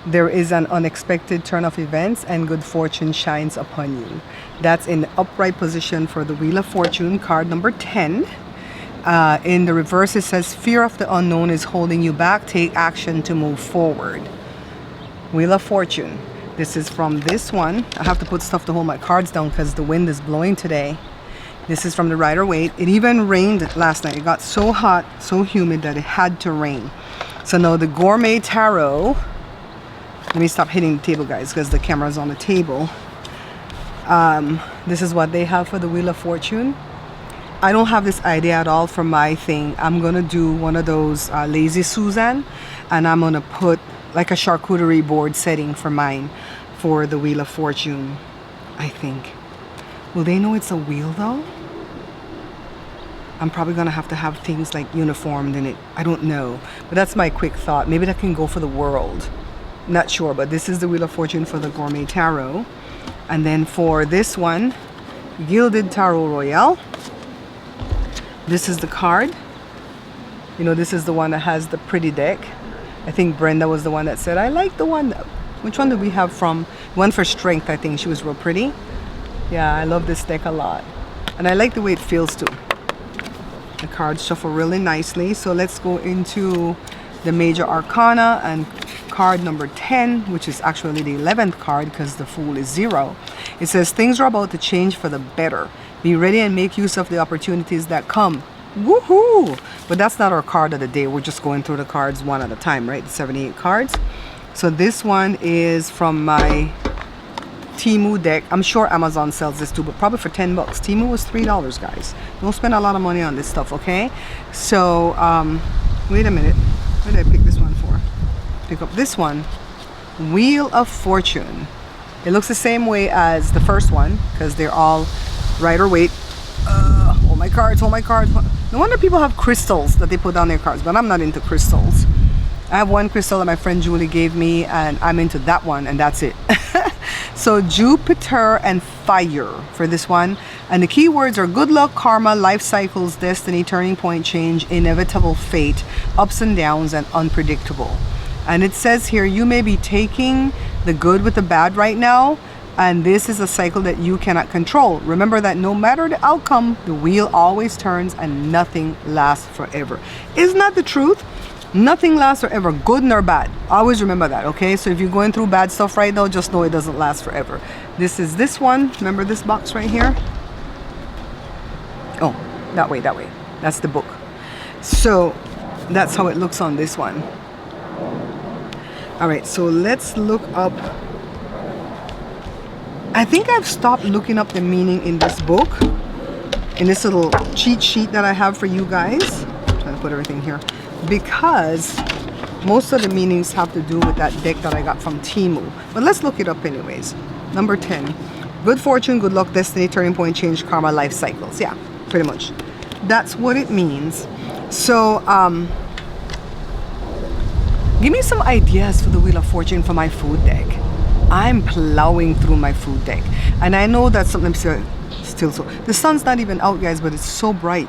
There is an unexpected turn of events and good fortune shines upon you. That's in the upright position for the Wheel of Fortune, card number 10. In the reverse, it says, fear of the unknown is holding you back. Take action to move forward. Wheel of Fortune. This is from this one. I have to put stuff to hold my cards down because the wind is blowing today. This is from the Rider-Waite. It even rained last night. It got so hot, so humid that it had to rain. So now the Gourmet Tarot. Let me stop hitting the table, guys, because the camera's on the table. This is what they have for the Wheel of Fortune. I don't have this idea at all for my thing. I'm going to do one of those Lazy Susan, and I'm going to put like a charcuterie board setting for mine for the Wheel of Fortune, I think. Will they know it's a wheel, though? I'm probably going to have things like uniformed in it. I don't know. But that's my quick thought. Maybe that can go for the world. Not sure, but this is the Wheel of Fortune for the Gourmet Tarot. And then for this one, Gilded Tarot Royale. This is the card. You know, this is the one that has the pretty deck. I think Brenda was the one that said, I like the one. Which one did we have from? One for strength, I think. She was real pretty. Yeah, I love this deck a lot. And I like the way it feels too. The cards shuffle really nicely. So let's go into the Major Arcana and card number 10, which is actually the 11th card because the Fool is 0. It says, things are about to change for the better. Be ready and make use of the opportunities that come. Woohoo! But that's not our card of the day. We're just going through the cards one at a time, right? The 78 cards. So this one is from my Temu deck. I'm sure Amazon sells this too, but probably for 10 bucks. Temu was $3, guys. Don't spend a lot of money on this stuff, okay? So, wait a minute. Where did I pick this one for? Pick up this one. Wheel of Fortune. It looks the same way as the first one because they're all Rider-Waite. Hold my cards, hold my cards. No wonder people have crystals that they put down their cards, but I'm not into crystals. I have one crystal that my friend Julie gave me, and I'm into that one, and that's it. So Jupiter and fire for this one. And the key words are good luck, karma, life cycles, destiny, turning point, change, inevitable fate, ups and downs, and unpredictable. And it says here, you may be taking the good with the bad right now, and this is a cycle that you cannot control. Remember that no matter the outcome, the wheel always turns and nothing lasts forever. Isn't that the truth? Nothing lasts forever, good nor bad. Always remember that, okay? So if you're going through bad stuff right now, just know it doesn't last forever. This is this one. Remember this box right here? Oh, that way. That's the book. So that's how it looks on this one. All right, so let's look up. I think I've stopped looking up the meaning in this book, in this little cheat sheet that I have for you guys. I'm trying to put everything here. Because most of the meanings have to do with that deck that I got from Temu. But let's look it up anyways. Number 10. Good fortune, good luck, destiny, turning point, change, karma, life cycles. Yeah, pretty much. That's what it means. So, give me some ideas for the Wheel of Fortune for my food deck. I'm plowing through my food deck. And I know that sometimes still so. The sun's not even out, guys, but it's so bright.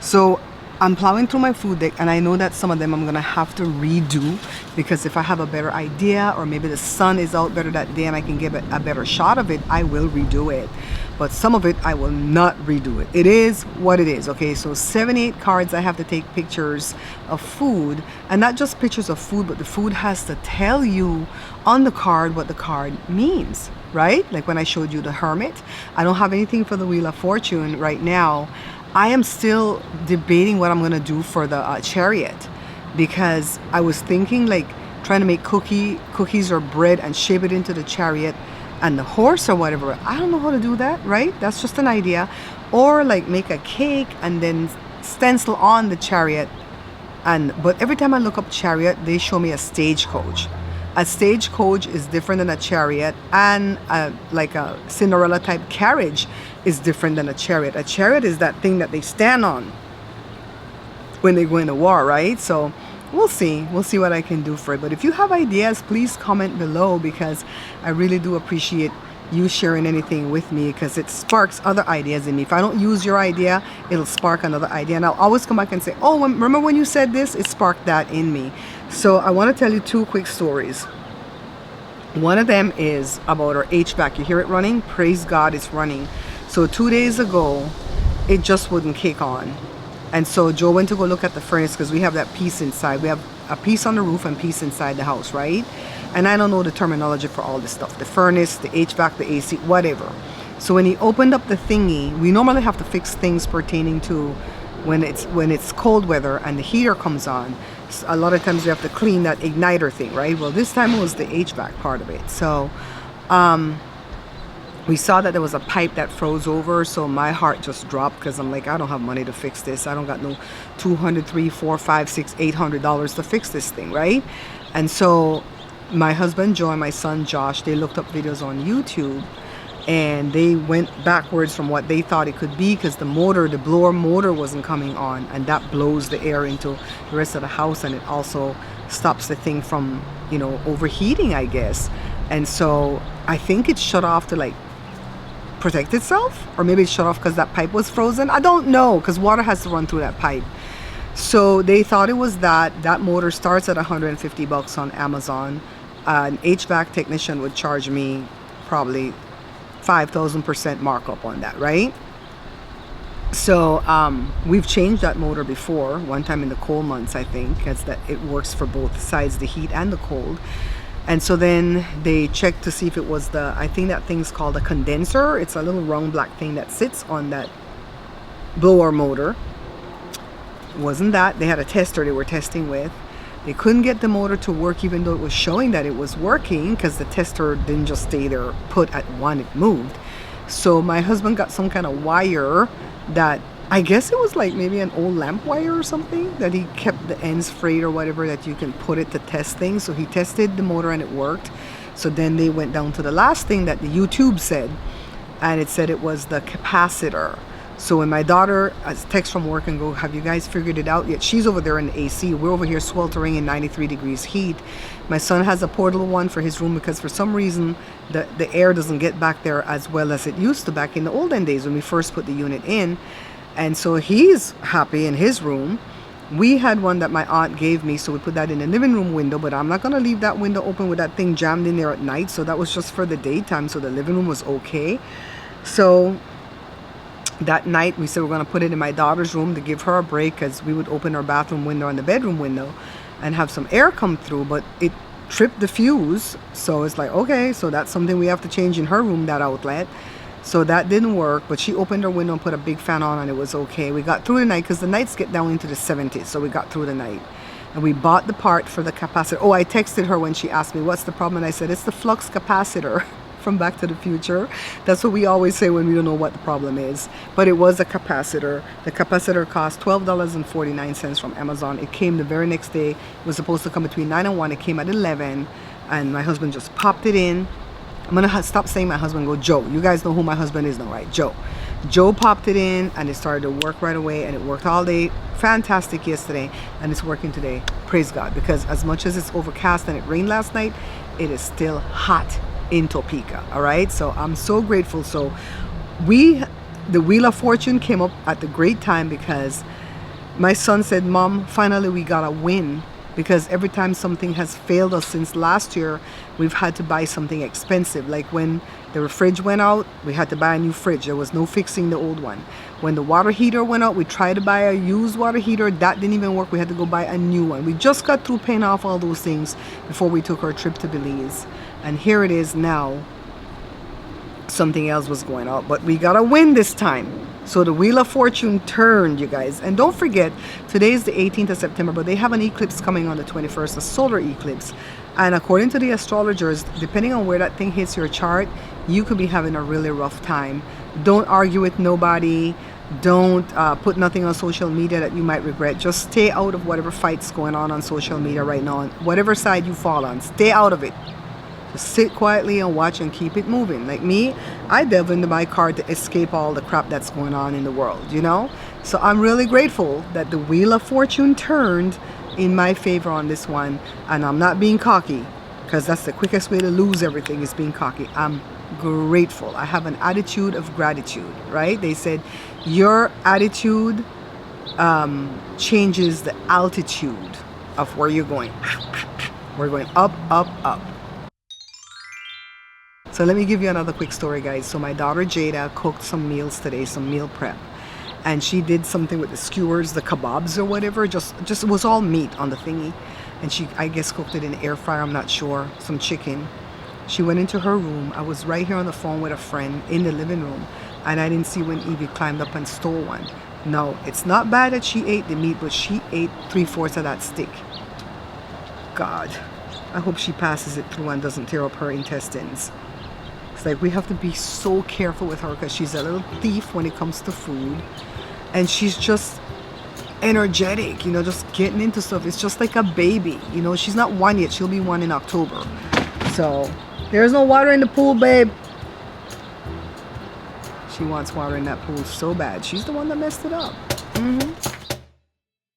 So I'm plowing through my food deck, and I know that some of them I'm gonna have to redo because if I have a better idea, or maybe the sun is out better that day and I can get a better shot of it, I will redo it. But some of it I will not redo it. It is what it is, okay? So 78 cards, I have to take pictures of food, and not just pictures of food, but the food has to tell you on the card what the card means, right? Like when I showed you the Hermit. I don't have anything for the Wheel of Fortune right now. I am still debating what I'm gonna do for the Chariot, because I was thinking like trying to make cookies or bread and shape it into the Chariot and the horse or whatever. I don't know how to do that, right? That's just an idea. Or like make a cake and then stencil on the Chariot. But every time I look up Chariot, they show me a stagecoach. A stagecoach is different than a chariot, and like a Cinderella type carriage is different than a chariot. A chariot is that thing that they stand on when they go into war, right? So we'll see what I can do for it. But if you have ideas, please comment below, because I really do appreciate you sharing anything with me, because it sparks other ideas in me. If I don't use your idea, it'll spark another idea, and I'll always come back and say, oh, remember when you said this? It sparked that in me. So I want to tell you two quick stories. One of them is about our HVAC. You hear it running? Praise God, it's running. So 2 days ago, it just wouldn't kick on. And so Joe went to go look at the furnace because we have that piece inside. We have a piece on the roof and piece inside the house, right? And I don't know the terminology for all this stuff. The furnace, the HVAC, the AC, whatever. So when he opened up the thingy, we normally have to fix things pertaining to when it's cold weather and the heater comes on. So a lot of times we have to clean that igniter thing, right? Well, this time it was the HVAC part of it. So we saw that there was a pipe that froze over, so my heart just dropped because I'm like, I don't have money to fix this. I don't got no $200, $300, $400, $500, $600, $800 to fix this thing, right? And so my husband Joe and my son Josh, they looked up videos on YouTube, and they went backwards from what they thought it could be because the blower motor wasn't coming on, and that blows the air into the rest of the house, and it also stops the thing from, you know, overheating, I guess. And so I think it shut off to like protect itself, or maybe it shut off because that pipe was frozen. I don't know, because water has to run through that pipe. So they thought it was that motor starts at $150 on Amazon. An HVAC technician would charge me probably 5,000% markup on that, right? So we've changed that motor before, one time in the cold months, I think, because that it works for both sides, the heat and the cold. And so then they checked to see if it was I think that thing's called a condenser. It's a little round black thing that sits on that blower motor. It wasn't that. They had a tester they were testing with. They couldn't get the motor to work even though it was showing that it was working, because the tester didn't just stay there put at one, it moved. So my husband got some kind of wire that, I guess it was like maybe an old lamp wire or something, that he kept the ends frayed or whatever, that you can put it to test things. So he tested the motor and it worked. So then they went down to the last thing that the YouTube said, and it said it was the capacitor. So when my daughter texts from work and go, have you guys figured it out yet? She's over there in the AC. We're over here sweltering in 93 degrees heat. My son has a portable one for his room because for some reason the air doesn't get back there as well as it used to back in the olden days when we first put the unit in. And so he's happy in his room. We had one that my aunt gave me, so we put that in the living room window, but I'm not going to leave that window open with that thing jammed in there at night. So that was just for the daytime, so the living room was okay. So that night we said we're going to put it in my daughter's room to give her a break, because we would open our bathroom window and the bedroom window and have some air come through, but it tripped the fuse. So it's like, okay, so that's something we have to change in her room, that outlet. So that didn't work, but she opened her window and put a big fan on and it was okay. We got through the night because the nights get down into the 70s, so we got through the night. And we bought the part for the capacitor. Oh, I texted her when she asked me what's the problem, and I said it's the flux capacitor from Back to the Future. That's what we always say when we don't know what the problem is. But it was a capacitor. The capacitor cost $12.49 from Amazon. It came the very next day. It was supposed to come between 9 and 1. It came at 11, and my husband just popped it in. I'm gonna stop saying my husband, go Joe. You guys know who my husband is now, right? Joe popped it in and it started to work right away, and it worked all day. Fantastic yesterday, and it's working today. Praise God, because as much as it's overcast and it rained last night, it is still hot in Topeka. All right, so I'm so grateful. So the Wheel of Fortune came up at the great time, because my son said, Mom, finally we got a win, because every time something has failed us since last year, we've had to buy something expensive. Like when the fridge went out, we had to buy a new fridge. There was no fixing the old one. When the water heater went out, we tried to buy a used water heater. That didn't even work. We had to go buy a new one. We just got through paying off all those things before we took our trip to Belize. And here it is now. Something else was going out, but we got a win this time. So the Wheel of Fortune turned, you guys. And don't forget, today is the 18th of September, but they have an eclipse coming on the 21st, a solar eclipse. And according to the astrologers, depending on where that thing hits your chart, you could be having a really rough time. Don't argue with nobody. Don't put nothing on social media that you might regret. Just stay out of whatever fight's going on social media right now. On whatever side you fall on, stay out of it. Just sit quietly and watch and keep it moving. Like me, I delve into my car to escape all the crap that's going on in the world, you know? So I'm really grateful that the Wheel of Fortune turned in my favor on this one. And I'm not being cocky, because that's the quickest way to lose everything, is being cocky. I'm grateful. I have an attitude of gratitude, right? They said your attitude changes the altitude of where you're going. We're going up, up, up. So let me give you another quick story, guys. So my daughter Jada cooked some meals today, some meal prep. And she did something with the skewers, the kebabs or whatever. Just it was all meat on the thingy. And she, I guess, cooked it in the air fryer, I'm not sure. Some chicken. She went into her room. I was right here on the phone with a friend in the living room. And I didn't see when Evie climbed up and stole one. No, it's not bad that she ate the meat, but she ate 3/4 of that steak. God, I hope she passes it through and doesn't tear up her intestines. It's like we have to be so careful with her because she's a little thief when it comes to food. And she's just energetic, you know, just getting into stuff. It's just like a baby, you know. She's not 1 yet. She'll be 1 in October. So there's no water in the pool, babe. She wants water in that pool so bad. She's the one that messed it up.